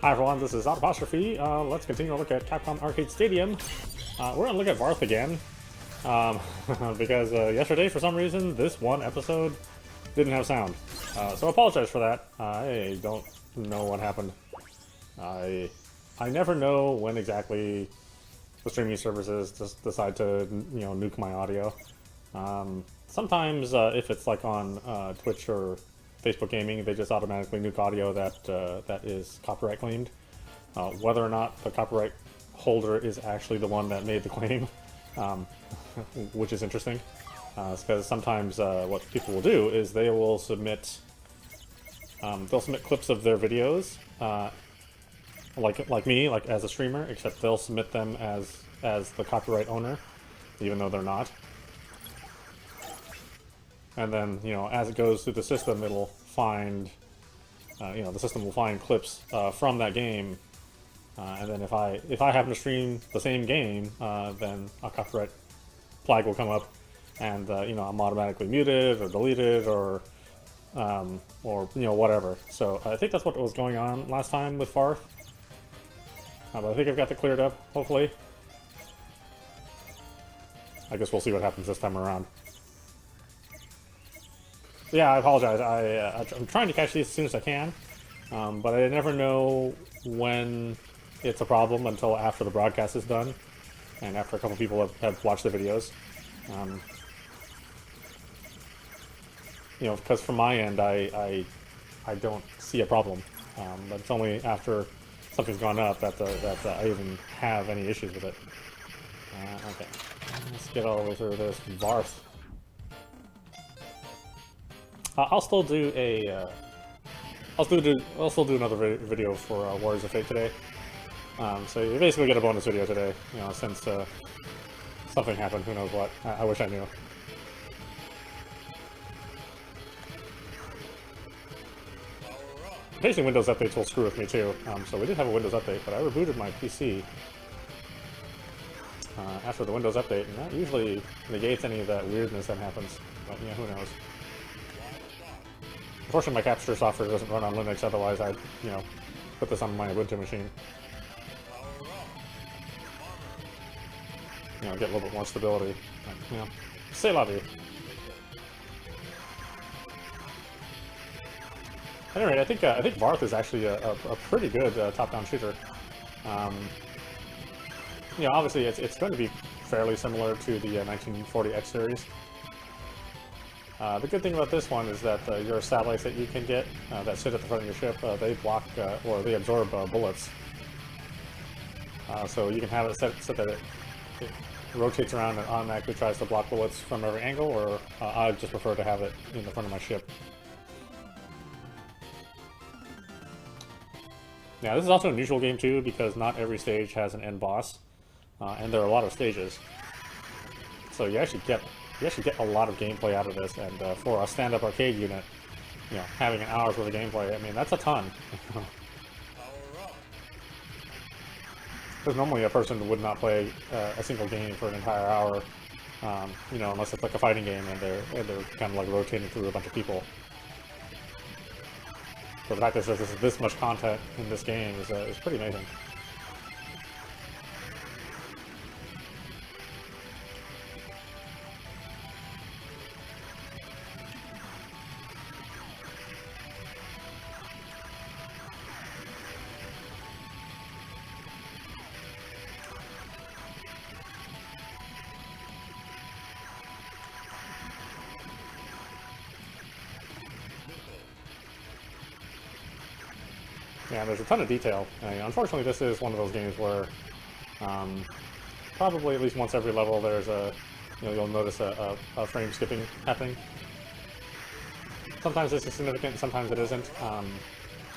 Hi everyone, this is audap. Let's continue to look at Capcom Arcade Stadium. We're gonna look at Varth again, because yesterday, for some reason, this one episode didn't have sound. So I apologize for that. I don't know what happened. I never know when exactly the streaming services just decide to, nuke my audio. Sometimes, if it's like on Twitch or Facebook Gaming, they just automatically nuke audio that is copyright claimed. Whether or not the copyright holder is actually the one that made the claim, which is interesting, because sometimes what people will do is they will submit clips of their videos, like me, like as a streamer, except they'll submit them as the copyright owner, even though they're not. And then, as it goes through the system, it'll find, the system will find clips from that game. And then if I happen to stream the same game, then a copyright flag will come up, and I'm automatically muted or deleted or whatever. So I think that's what was going on last time with Varth. But I think I've got that cleared up, hopefully. I guess we'll see what happens this time around. Yeah, I apologize. I'm trying to catch these as soon as I can, but I never know when it's a problem until after the broadcast is done, and after a couple people have watched the videos. Because from my end, I don't see a problem, but it's only after something's gone up that I even have any issues with it. Okay, let's get all the way through this Varth. I'll still do a. I'll still do another video for Warriors of Fate today. So you basically get a bonus video today, since something happened. Who knows what? I wish I knew. Occasionally Windows updates will screw with me too. So we did have a Windows update, but I rebooted my PC after the Windows update, and that usually negates any of that weirdness that happens. But yeah, who knows? Unfortunately, my capture software doesn't run on Linux, otherwise I'd, put this on my Ubuntu machine. Get a little bit more stability. But, c'est la vie. Anyway, I think Varth is actually a pretty good top-down shooter. Obviously it's going to be fairly similar to the 1940X series. The good thing about this one is that your satellites that you can get that sit at the front of your ship, they block or they absorb bullets. So you can have it set that it rotates around and automatically tries to block bullets from every angle, or I just prefer to have it in the front of my ship. Now, this is also an unusual game too, because not every stage has an end boss, and there are a lot of stages. So you actually get a lot of gameplay out of this, and for a stand-up arcade unit, having an hour's worth of gameplay, I mean, that's a ton. Because normally a person would not play a single game for an entire hour, unless it's like a fighting game and they're kind of like rotating through a bunch of people. So the fact that there's this much content in this game is pretty amazing. Yeah, there's a ton of detail. Unfortunately, this is one of those games where probably at least once every level there's you'll notice a frame skipping happening. Sometimes this is significant, sometimes it isn't.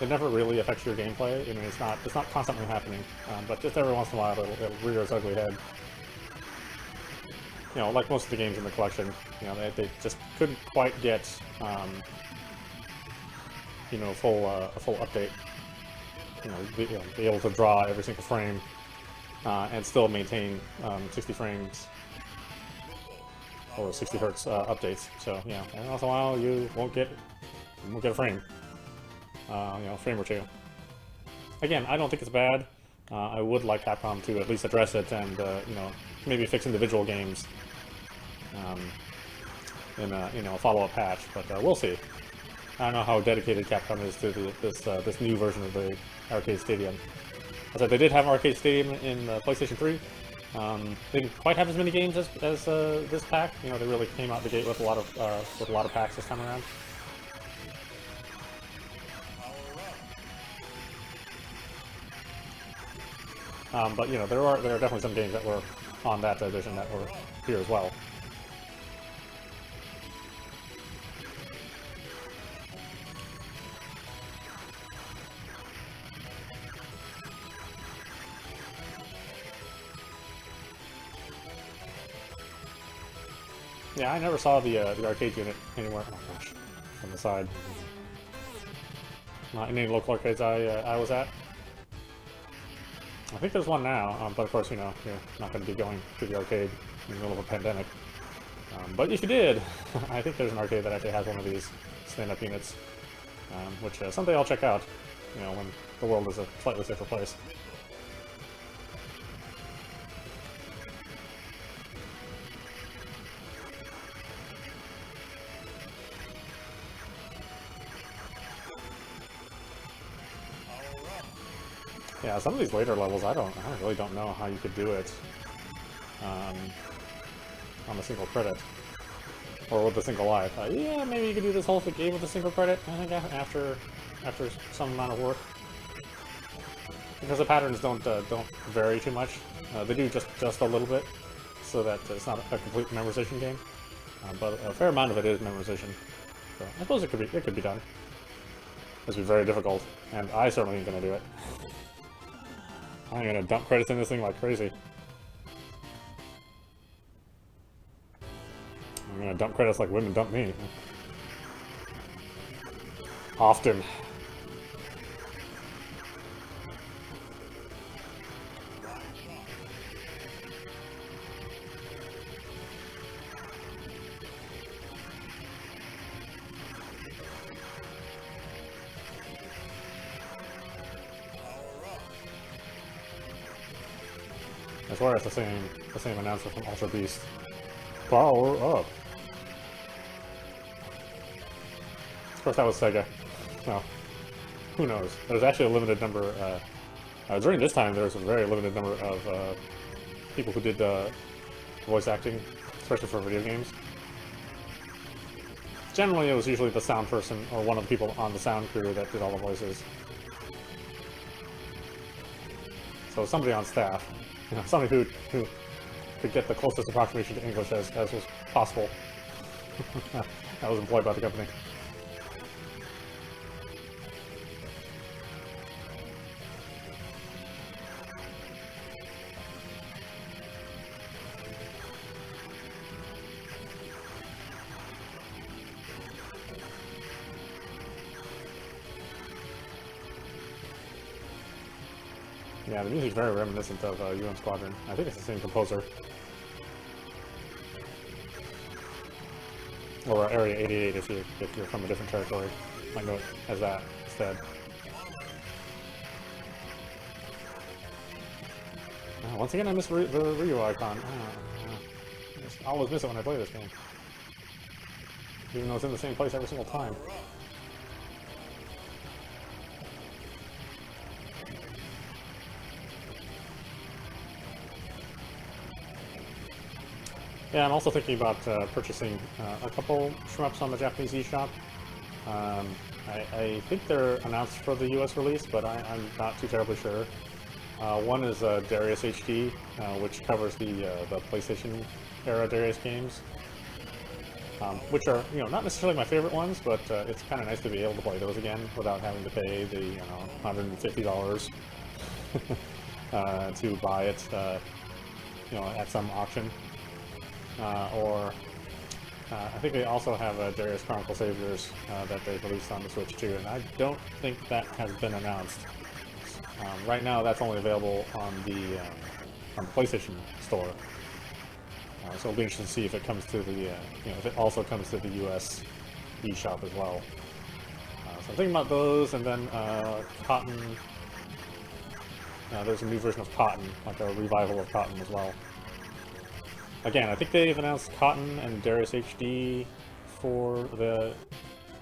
It never really affects your gameplay. I mean, it's not constantly happening, but just every once in a while it'll rear its ugly head. Like most of the games in the collection, they just couldn't quite get a full update. Be able to draw every single frame and still maintain 60 frames or 60 hertz updates. So every once in a while you won't get a frame, frame or two. Again, I don't think it's bad. I would like Capcom to at least address it and, you know, maybe fix individual games in a, you know, a follow-up patch, but we'll see. I don't know how dedicated Capcom is to this new version of the Arcade Stadium. I said they did have Arcade Stadium in PlayStation 3. They didn't quite have as many games as this pack. You know, they really came out the gate with a lot of packs this time around. But you know, there are definitely some games that were on that edition that were here as well. Yeah, I never saw the arcade unit anywhere. Oh gosh, on the side. Not in any local arcades I was at. I think there's one now, but of course, you know, you're not going to be going to the arcade in the middle of a pandemic. But if you did, I think there's an arcade that actually has one of these stand-up units, which someday I'll check out, you know, when the world is a slightly safer place. Yeah, some of these later levels, I really don't know how you could do it on a single credit, or with a single life. Yeah, maybe you could do this whole game with a single credit. I think after some amount of work, because the patterns don't vary too much. They do just a little bit, so that it's not a complete memorization game. But a fair amount of it is memorization. So I suppose it could be done. This would be very difficult, and I certainly ain't gonna do it. I'm gonna dump credits in this thing like crazy. I'm gonna dump credits like women dump me. Often. I swear it's the same announcer from Ultra Beast. Power up. Of course, that was Sega. Well, who knows? There's actually a limited number. During this time, there was a very limited number of people who did voice acting, especially for video games. Generally, it was usually the sound person or one of the people on the sound crew that did all the voices. So somebody on staff. You know, somebody who could get the closest approximation to English as was possible. That was employed by the company. Yeah, the music's very reminiscent of UN Squadron. I think it's the same composer. Or Area 88 if you're from a different territory. Might know it as that instead. Once again, I miss the Ryu icon. I always miss it when I play this game. Even though it's in the same place every single time. Yeah, I'm also thinking about purchasing a couple shmups on the Japanese eShop. I think they're announced for the US release, but I'm not too terribly sure. One is Darius HD, which covers the PlayStation era Darius games, which are, you know, not necessarily my favorite ones, but it's kind of nice to be able to play those again without having to pay the, you know, $150 to buy it, you know, at some auction. I think they also have Darius Chronicle Saviors that they've released on the Switch too, and I don't think that has been announced. Right now, that's only available on the PlayStation Store. So it'll be interesting to see if it comes to the, you know, if it also comes to the US eShop as well. So I'm thinking about those, and then Cotton There's a new version of Cotton, like a revival of Cotton as well. Again, I think they've announced Cotton and Darius HD for the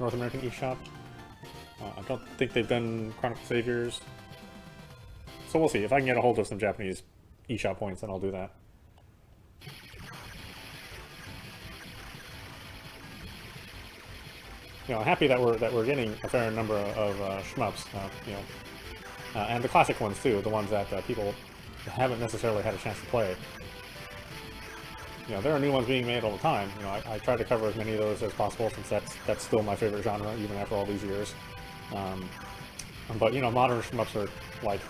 North American eShop. I don't think they've done Chronicle Saviors. So we'll see. If I can get a hold of some Japanese eShop points, then I'll do that. You know, I'm happy that we're getting a fair number of shmups. You know, and the classic ones too, the ones that people haven't necessarily had a chance to play. You know, there are new ones being made all the time. You know, I try to cover as many of those as possible since that's still my favorite genre, even after all these years. But you know, modern shmups are like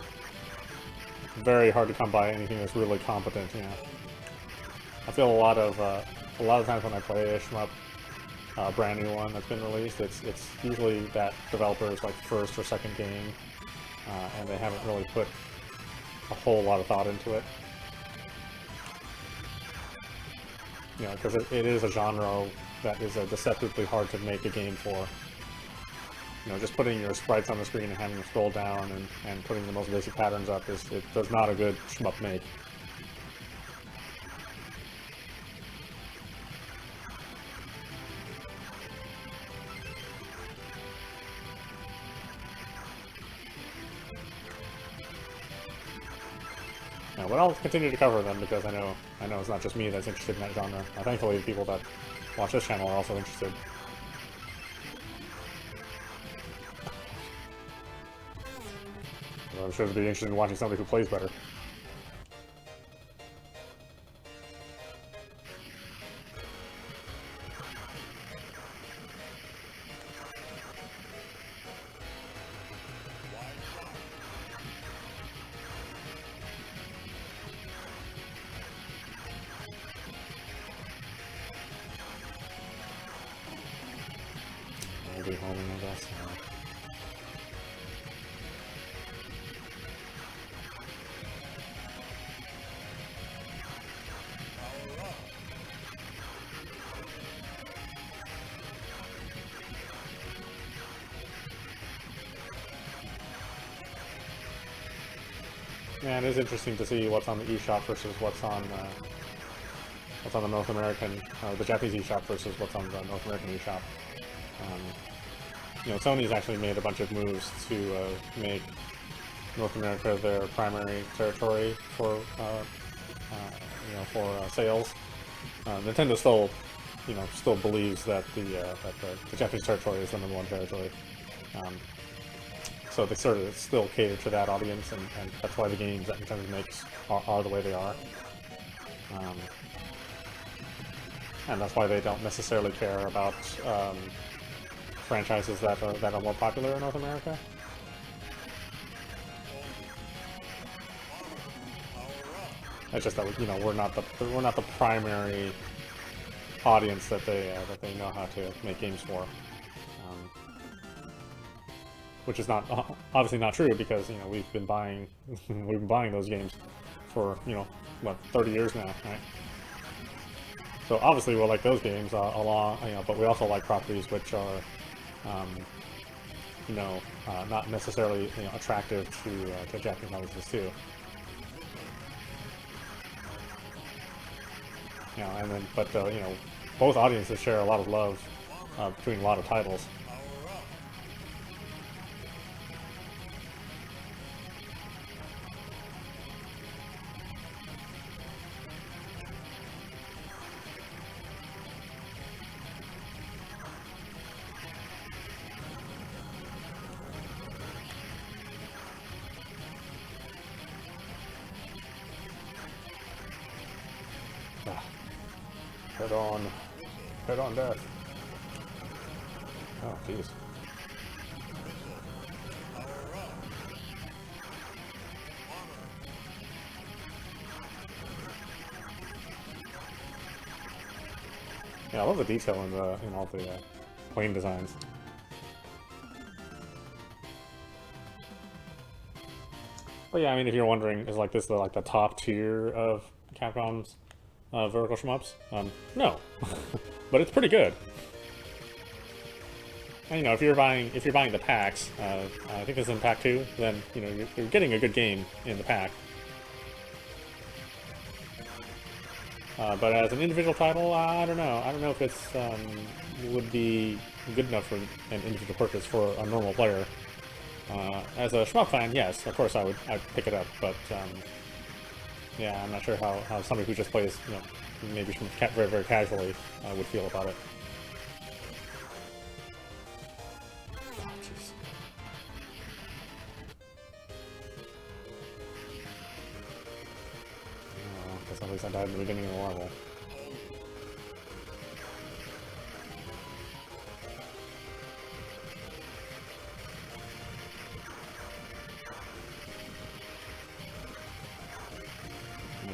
very hard to come by anything that's really competent. You know, I feel a lot of times when I play a shmup, brand new one that's been released, it's usually that developer's like first or second game, and they haven't really put a whole lot of thought into it. You know, because it is a genre that is deceptively hard to make a game for. You know, just putting your sprites on the screen and having them scroll down and putting the most basic patterns up it does not a good shmup make. Yeah, but I'll continue to cover them because I know it's not just me that's interested in that genre. Thankfully, the people that watch this channel are also interested. I'm sure they'd be interested in watching somebody who plays better. Maybe homing, I guess. Yeah, it is interesting to see what's on the eShop versus what's on the North American, the Japanese eShop versus what's on the North American eShop. You know, Sony's actually made a bunch of moves to make North America their primary territory for you know, for sales. Nintendo still believes that the Japanese territory is the #1 territory. So they sort of still cater to that audience, and that's why the games that Nintendo makes are the way they are. And that's why they don't necessarily care about franchises that are more popular in North America. It's just that, you know, we're not the primary audience that they know how to make games for. Which is not obviously not true, because, you know, we've been buying those games for, you know, what, 30 years now, right? So obviously we'll like those games along, you know, but we also like properties which are you know, not necessarily, you know, attractive to Japanese audiences too. You know, and then you know, both audiences share a lot of love between a lot of titles. Head on death. Oh, jeez. Yeah, I love the detail in all the plane designs. But yeah, I mean, if you're wondering, is like this the top tier of Capcom's vertical shmups? No, but it's pretty good. And you know, if you're buying the packs, I think it's in pack 2, then you know you're getting a good game in the pack. But as an individual title, I don't know. I don't know if it's would be good enough for an individual purchase for a normal player. As a shmup fan, yes, of course I'd pick it up, but yeah, I'm not sure how somebody who just plays, you know, maybe very, very casually would feel about it. Oh, jeez. Oh, guess at least I died in the beginning of the level.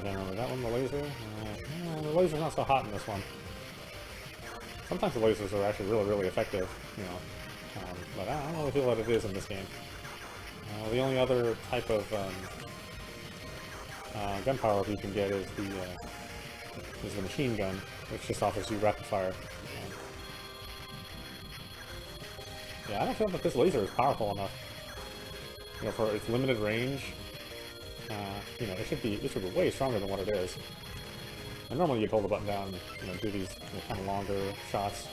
Remember that one, the laser? The laser's not so hot in this one. Sometimes the lasers are actually really, really effective, you know. But I don't really feel that it is in this game. The only other type of gun power you can get is the machine gun, which just offers you rapid fire. Yeah, I don't feel that this laser is powerful enough. You know, for its limited range. You know, it should be way stronger than what it is. And normally you'd hold the button down and, you know, do these, you know, kind of longer shots.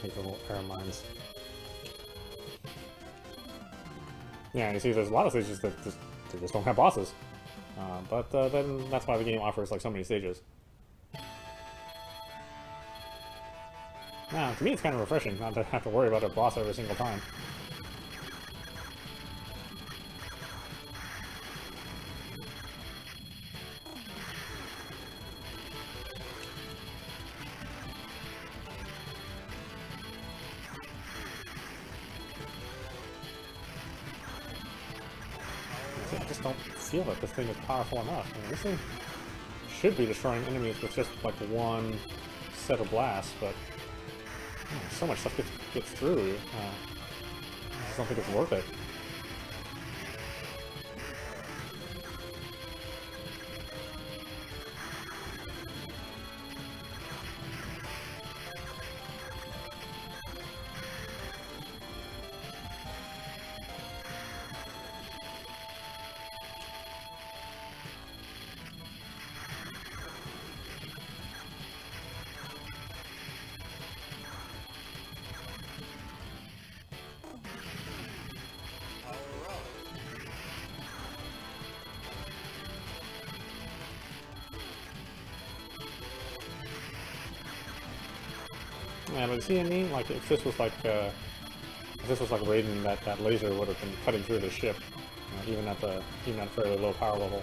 These little air mines. Yeah, you see there's a lot of stages that just don't have bosses. But then that's why the game offers like so many stages. Now, to me it's kind of refreshing not to have to worry about a boss every single time. I just don't feel that this thing is powerful enough. I mean, this thing should be destroying enemies with just like one set of blasts, but so much stuff gets through. I just don't think it's worth it. Yeah, but see what I mean? Like, if this was like Raiden, that laser would have been cutting through the ship, even at a fairly low power level.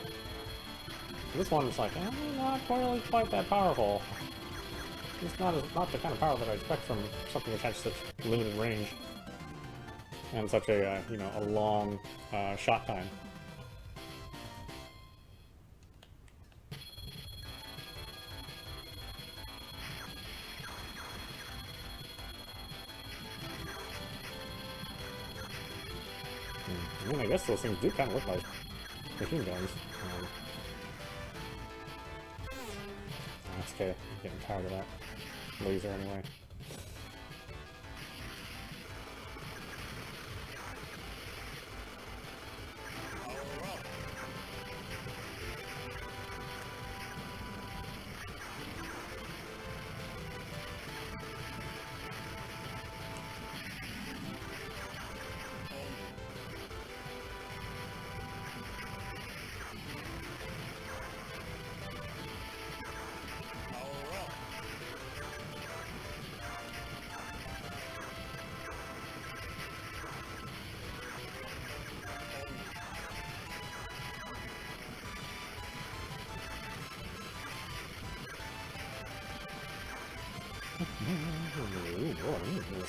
This one is like, not really quite that powerful. It's not the kind of power that I expect from something which has such limited range and such a a long shot time. I mean, I guess those things do kind of look like machine guns. That's okay. I'm getting tired of that laser anyway.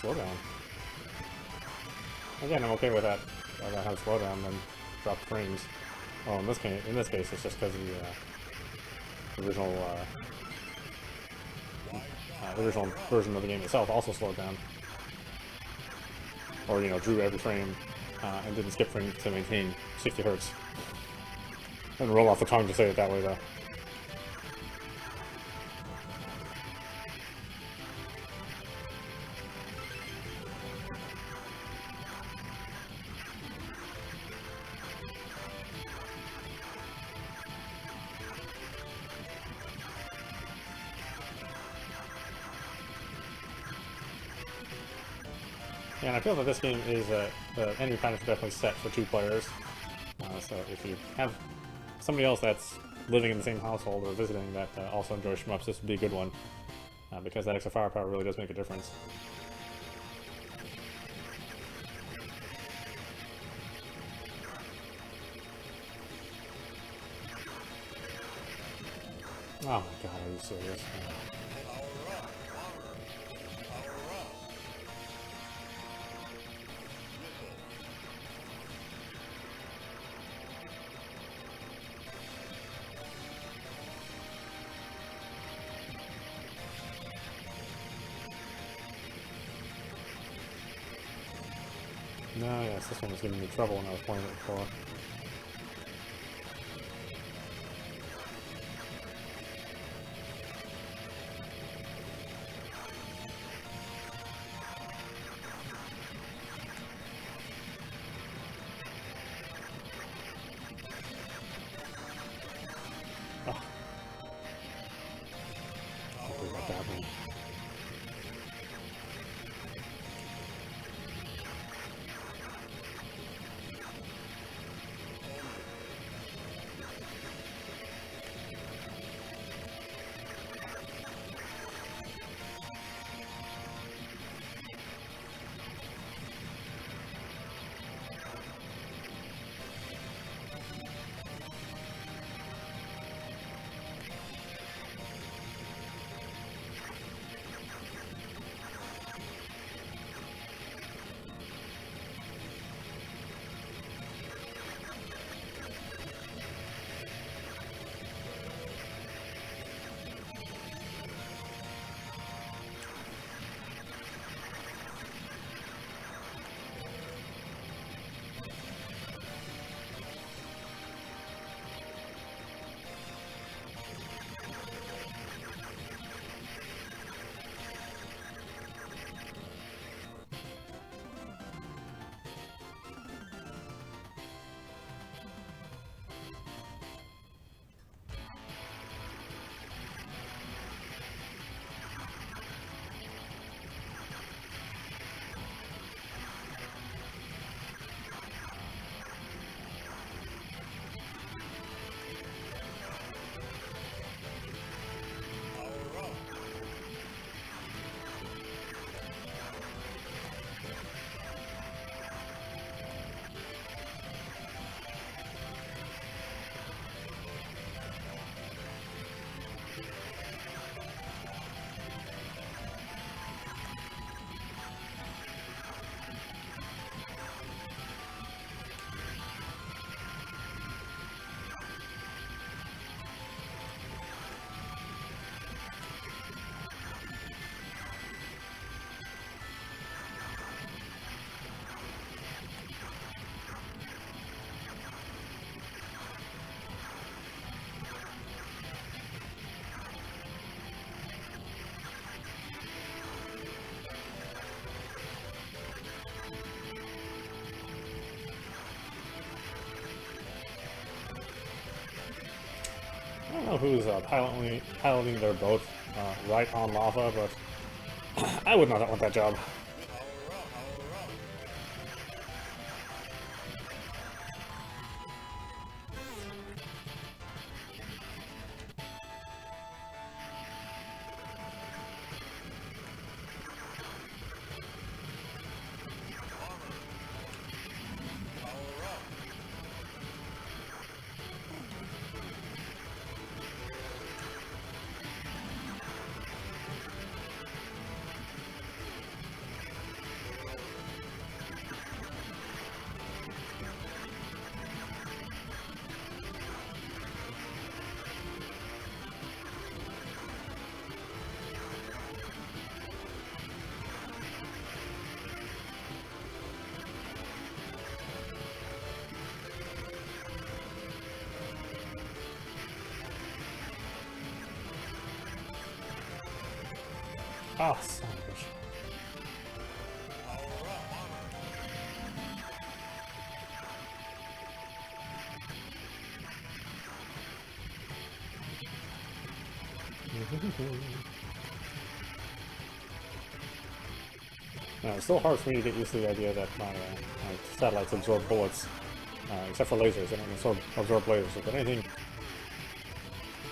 Slow down. Again, I'm okay with that. That has slow down and drop frames. Well, in this case, it's just because the original version of the game itself also slowed down, or you know, drew every frame and didn't skip frames to maintain 60 hertz. And roll off the tongue to say it that way, though. Yeah, and I feel that this game is, the enemy pattern is definitely set for 2 players. So if you have somebody else that's living in the same household or visiting that also enjoys shmups, this would be a good one. Because that extra firepower really does make a difference. Oh my god, are you serious? No, yes, this one was giving me trouble when I was playing it before. Oh. Hopefully that happened. I don't know who's piloting their boat right on lava, but I would not want that job. Oh, son of a bitch. No, it's still hard for me to get used to the idea that my satellites absorb bullets, except for lasers. They don't absorb lasers, but anything,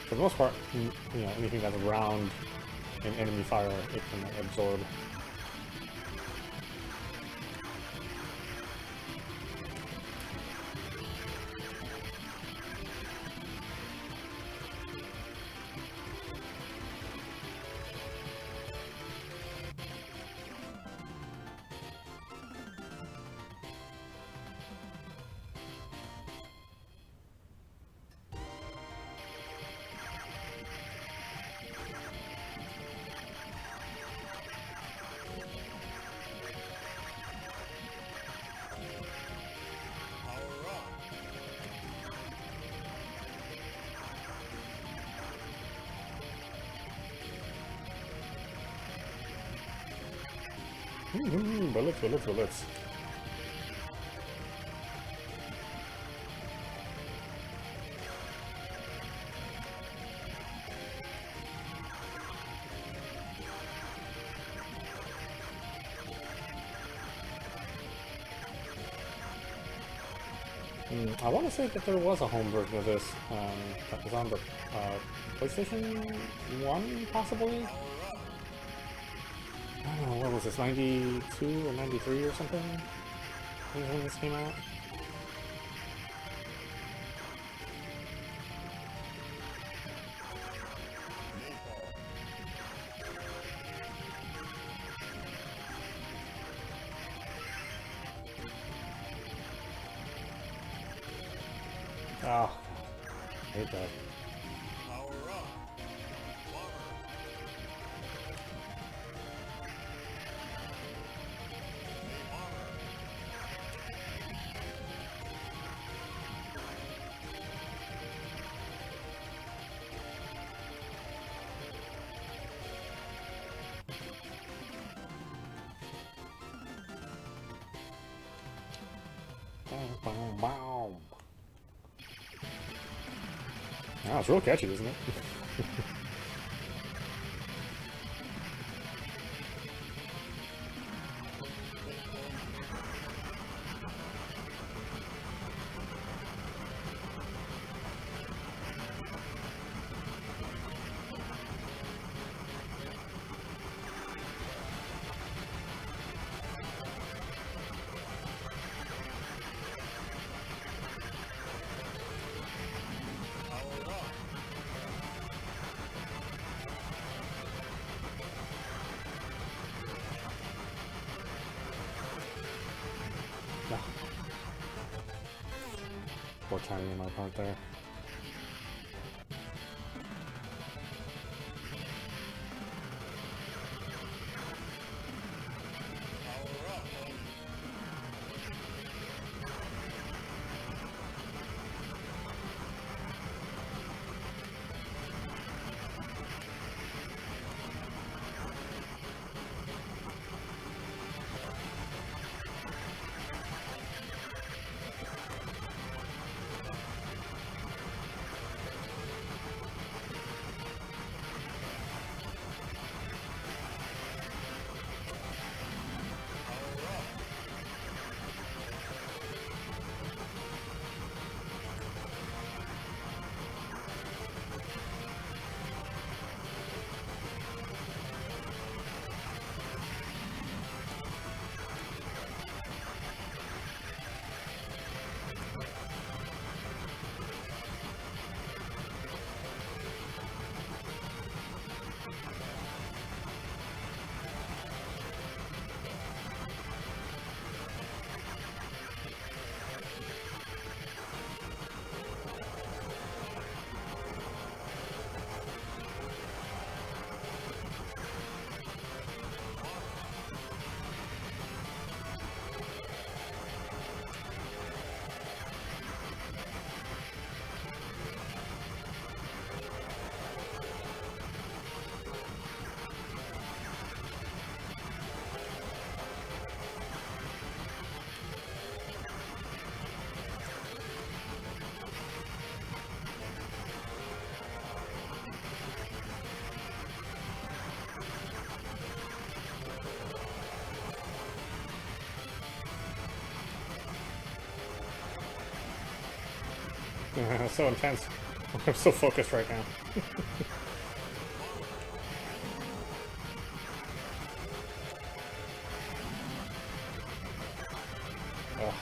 for the most part, you know, anything that's round in enemy fire, it can absorb. Bullets. I want to say that there was a home version of this that was on the PlayStation 1, possibly? I don't know, what was this, 92 or 93 or something? When this came out? Oh, I hate that. Wow, it's real catchy, isn't it? Poor timing on my part there. So intense. I'm so focused right now. Ugh.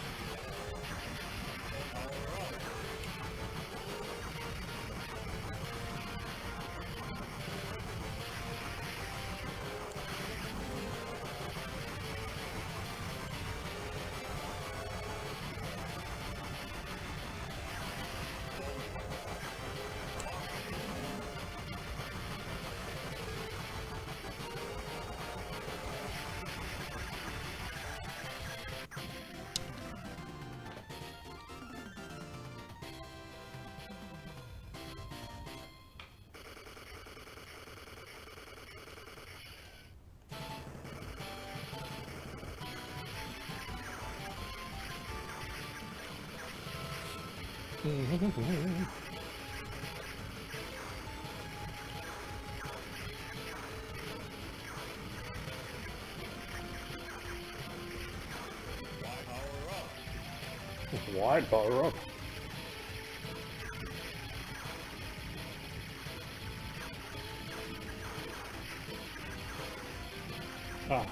Wide power up. Ah.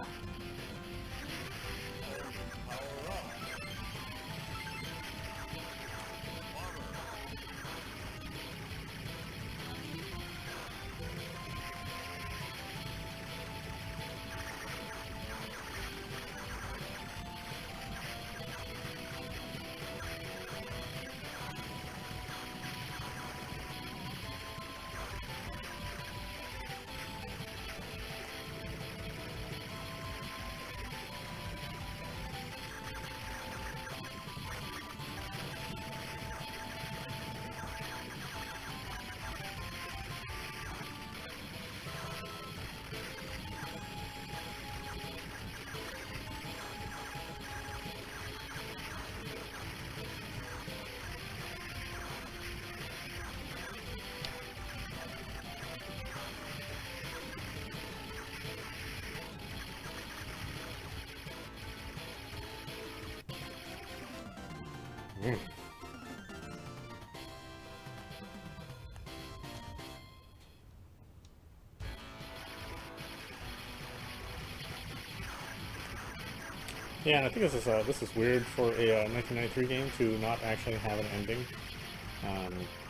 Yeah, and I think this is weird for a 1993 game to not actually have an ending.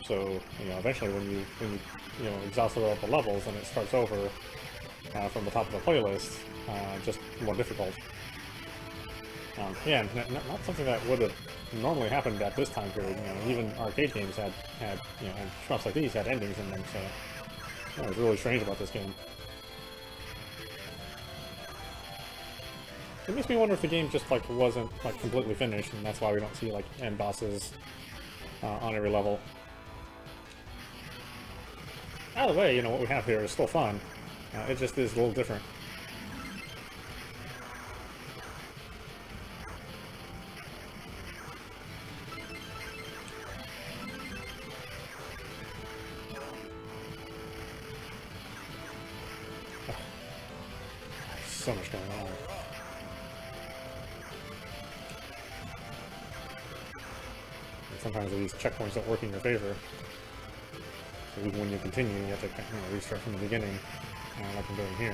So eventually when you exhaust all the levels and it starts over from the top of the playlist, just more difficult. Yeah, not something that would have normally happened at this time period. Even arcade games had and stuff like these had endings in them. So that was really strange about this game. It makes me wonder if the game just wasn't completely finished, and that's why we don't see end bosses on every level. Either way, what we have here is still fun. It just is a little different. So much going on. Sometimes these checkpoints don't work in your favor. So even when you continue, you have to restart from the beginning, like I'm doing here.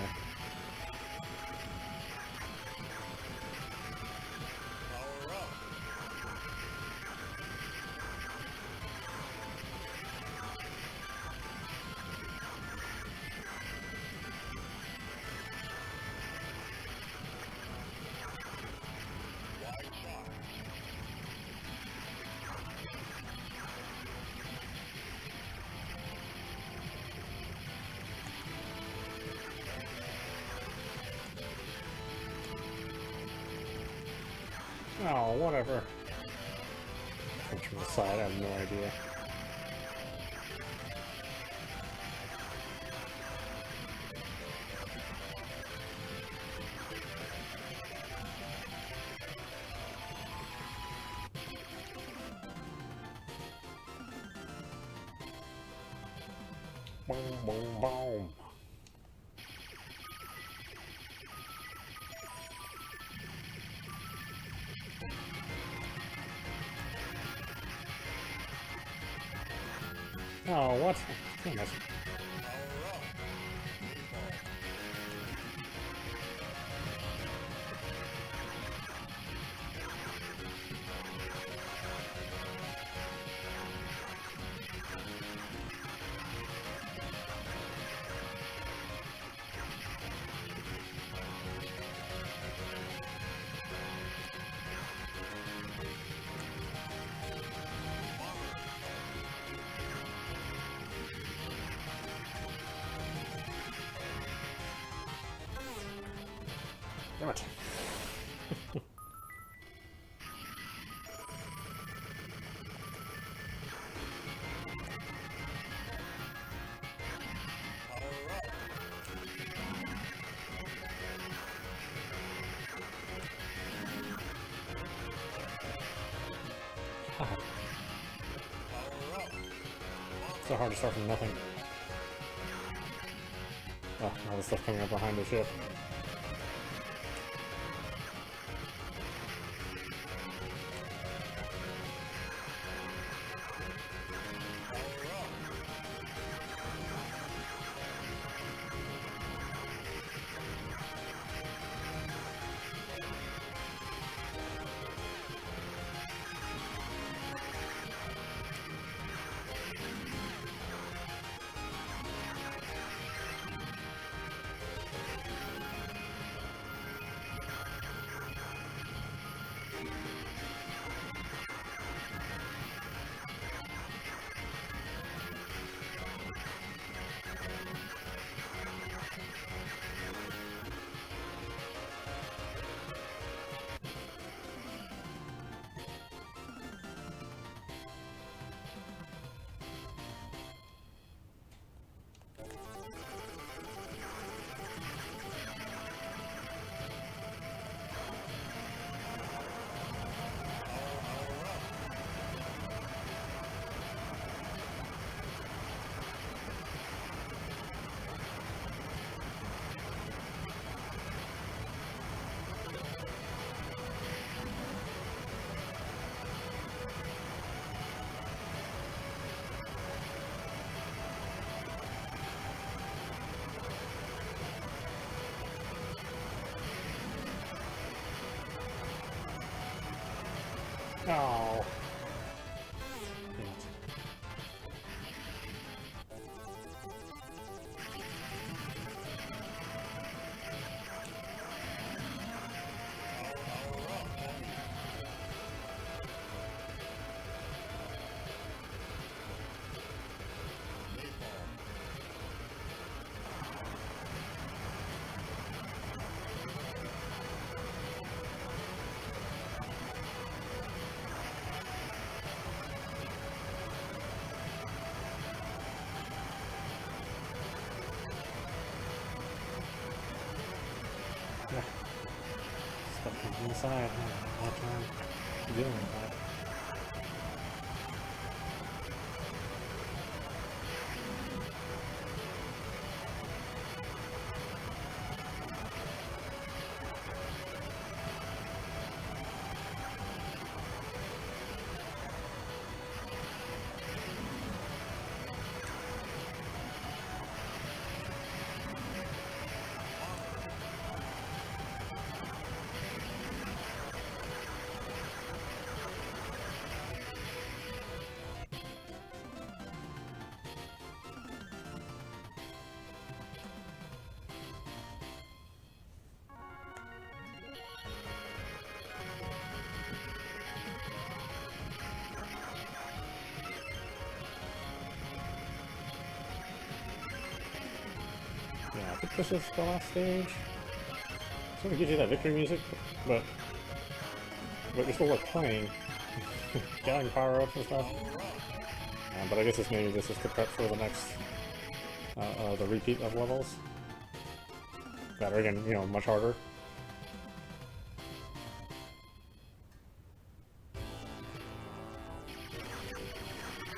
Oh, whatever. Comes from the side, I have no idea. Boom, boom, boom. Oh, what? Damn it. Damn it. So hard to start from nothing. Oh, all the stuff coming up behind the ship. Oh. Damn it. Yeah. Stuff inside. All the time. Dealing with that. Yeah, I think this is the last stage. Sort of gives you that victory music, but you're still like playing, getting power-ups and stuff. But I guess this maybe this is to prep for the next, the repeat of levels. That are again, you know, much harder.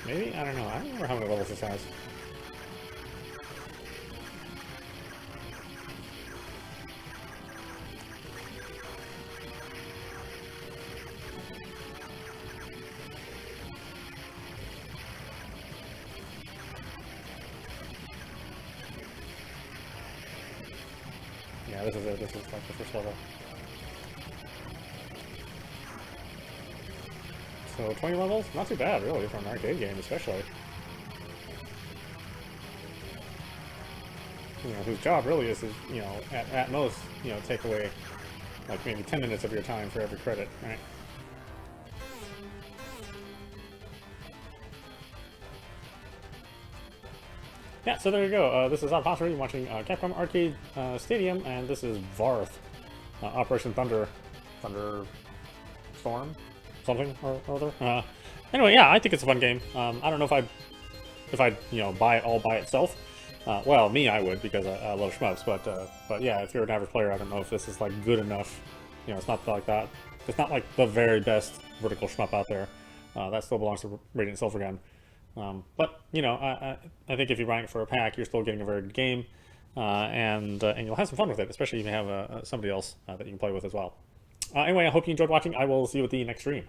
Maybe? I don't know. I don't remember how many levels this has. Yeah, this is it. This is like the first level. So 20 levels? Not too bad, really, for an arcade game, especially. You know, whose job really is to, you know, at most, you know, take away like maybe 10 minutes of your time for every credit, right? Yeah, so there you go. This is audap, watching Capcom Arcade Stadium, and this is Varth, Operation Thunderstorm, something or other. Anyway, yeah, I think it's a fun game. I don't know if I'd you know, buy it all by itself. Well, me, I would, because I love shmups. But yeah, if you're an average player, I don't know if this is like good enough. You know, it's not like that. It's not like the very best vertical shmup out there. That still belongs to Radiant Silvergun. But you know, I think if you're buying it for a pack, you're still getting a very good game, and you'll have some fun with it, especially if you have somebody else that you can play with as well. Anyway, I hope you enjoyed watching. I will see you at the next stream.